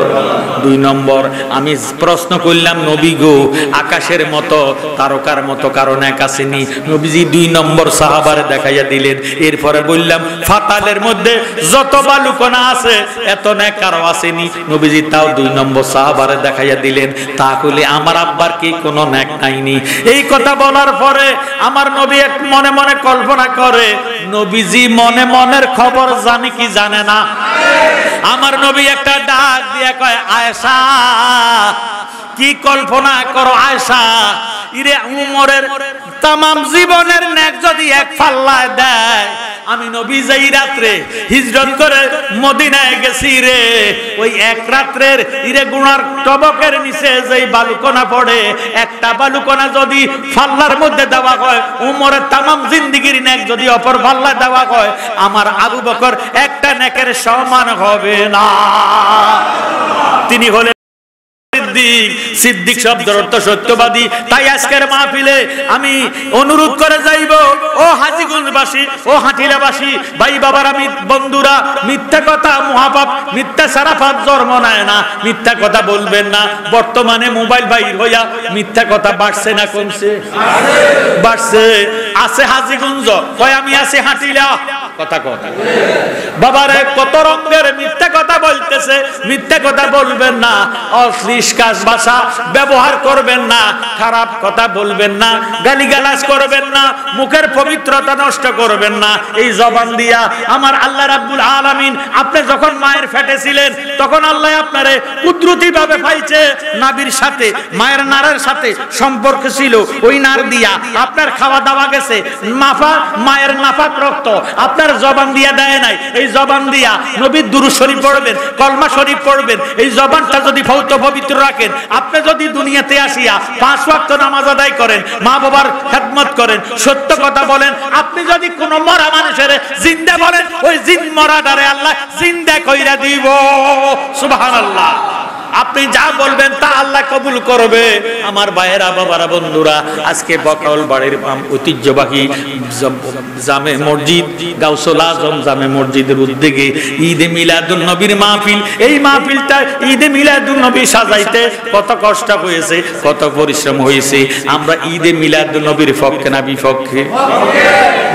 2 নম্বর। আমি প্রশ্ন করলাম, নবী গো, আকাশের মতো তারকার মতো কারণ এক আসেনি, নবীজি 2 নম্বর সাহাবারে দেখাইয়া দিলেন। এরপরে বললাম, ফাতালের মধ্যে যত বালুকণা আছে এত নেক কারো আসেনি, নবীজি তাও 2 নম্বর সাহাবারে দেখাইয়া দিলেন। তাহলে আমার আব্বার কি কোনো নেক নাইনি? এই কথা বলার পরে আমার নবী এক মনে মনে কল্পনা করে, নবীজি মনে মনের খবর জানে কি জানে না? আমার নবী একটা ডাক দিয়ে কয়, আয়েশা, কি কল্পনা করো আয়েশা, ইরে উমরের তামাম জীবনের নেক যদি এক পাল্লায় দেয়, আমি নবী যেই রাত্রে হিজরত করে মদিনায় গেছি রে, ওই এক রাত্রের ইরে গুনার টবকের নিচে যেই বালুকণা পড়ে, একটা বালুকণা যদি পাল্লার মধ্যে দেওয়া হয়, উমরের তামাম জিন্দেগির নেক যদি অপর পাল্লায় দেওয়া হয়, আমার আবু বকর একটা নেকের সমান হবে না। তিনি হলেন সিদ্দিক শব্দের অর্থ সত্যবাদী। তাই আজকের মাহফিলে আমি অনুরোধ করে যাইব, ও হাজীগঞ্জবাসী, ও হাটিলাবাসী, ভাই বাবারা, বন্ধুরা, মিথ্যা কথা মহাপাপ, মিথ্যা সারা পাপ জন্ম নেয় না, মিথ্যা কথা বলবেন না। বর্তমানে মোবাইল বাইর হইয়া মিথ্যা কথা বাড়ছে না কমছে? বাড়ছে। আছে হাজীগঞ্জ, কয় আমি আছি হাটিলা, কথা কথা বাবারে কত রঙের মিথ্যা কথা বলতেছে, মিথ্যা কথা বলবেন না, অশ্লীল ভাষা ব্যবহার করবেন না, খারাপ কথা বলবেন না, গালিগালাজ করবেন না, মুখের পবিত্রতা নষ্ট করবেন না। এই জবান দিয়া আমার আল্লাহ রাব্বুল আলামিন, আপনি যখন মায়ের পেটে ছিলেন তখন আল্লাহ আপনারে কুদরতি ভাবে পাইছে, নাবির সাথে মায়ের নারের সাথে সম্পর্ক ছিল, ওই নার দিয়া আপনার খাওয়া দাওয়া গেছে, মায়ের নাপাক রক্ত আপনার জবান দিয়া দেয় নাই। এই জবান দিয়া নবীর দুরূদ শরীফ পড়বেন, কলমা শরীফ পড়বেন, এই জবানটা যদি পবিত্র রাখেন, আপনি যদি দুনিয়াতে আসিয়া 5 ওয়াক্ত নামাজ আদায় করেন, মা বাবার খেদমত করেন, সত্য কথা বলেন, আপনি যদি কোন মরা মানুষের জিন্দা বলেন, ওই জিন মরাটারে আল্লাহ জিন্দা কইরা দিব। সুবহানাল্লাহ। আপনি যা বলবেন তা আল্লাহ কবুল করবে। আমার ভাইয়েরা, বাবারা, বন্ধুরা, আজকে বকাউল বাড়ির ঐতিহ্যবাহী জামে মসজিদ, গাউসুল আজম জামে মসজিদের উদ্যোগে ঈদে মিলাদুন নবীর মাহফিল। এই মাহফিলটা ঈদে মিলাদুন নবী সাজাইতে কত কষ্ট হয়েছে, কত পরিশ্রম হয়েছে। আমরা ঈদে মিলাদুন নবীর পক্ষে না বিপক্ষে?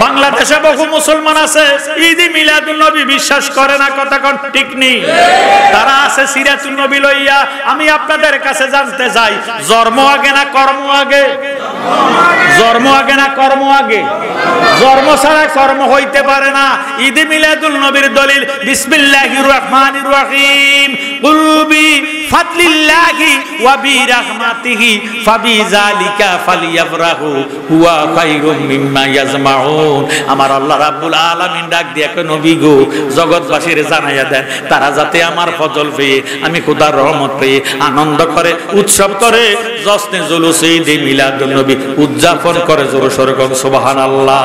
বাংলাদেশে বহু মুসলমান আছে ঈদে মিলাদুন নবী বিশ্বাস করে না, কথা কোন ঠিক নেই। তারা আছে সিরাতুন নবী লইয়া। আমি আপনাদের কাছে জানতে চাই, জন্ম আগে না কর্ম আগে? জন্ম আগে না কর্ম আগে? জন্ম ছাড়া কর্ম হইতে পারে না। ঈদে মিলাদুল নবীর দলিল বিসমিল্লাহির রহমানির রহিম, কুল বি ফাদলিল্লাহি ওয়া বি রাহমাতিহি ফাবিযালিকা ফালিয়াফরাহু হুয়া খায়রুম মিম্মা ইয়াজমাউন। আমার আল্লাহ রাব্বুল আলামিন ডাক দিয়া কয়, নবী গো, জগৎবাসীর জানাইয়া দেন, তারা যাতে আমার ফজল পেয়ে, আমি খোদার রহমত পেয়ে আনন্দ করে, উৎসব করে, জশ্নে জুলুসে ঈদে মিলাদুন নবী উদযাপন করে। জোরে সোরে কোন সুবহানাল্লাহ।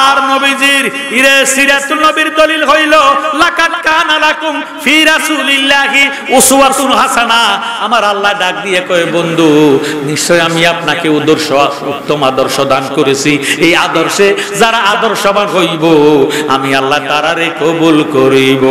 আর নবীজির ইরে সিরাতুন নবীর দলিল হইল লাকাদ কানা লাকুম ফি রাসূলিল্লাহি উসওয়াতুন হাসানা। আমার আল্লাহ ডাক দিয়ে কয়, বন্ধু, নিশ্চয় আমি আপনাকে উত্তম আদর্শ দান করেছি। এই আদর্শে যারা আদর্শবান হইব, আমি আল্লাহ তারারে কবুল করিব।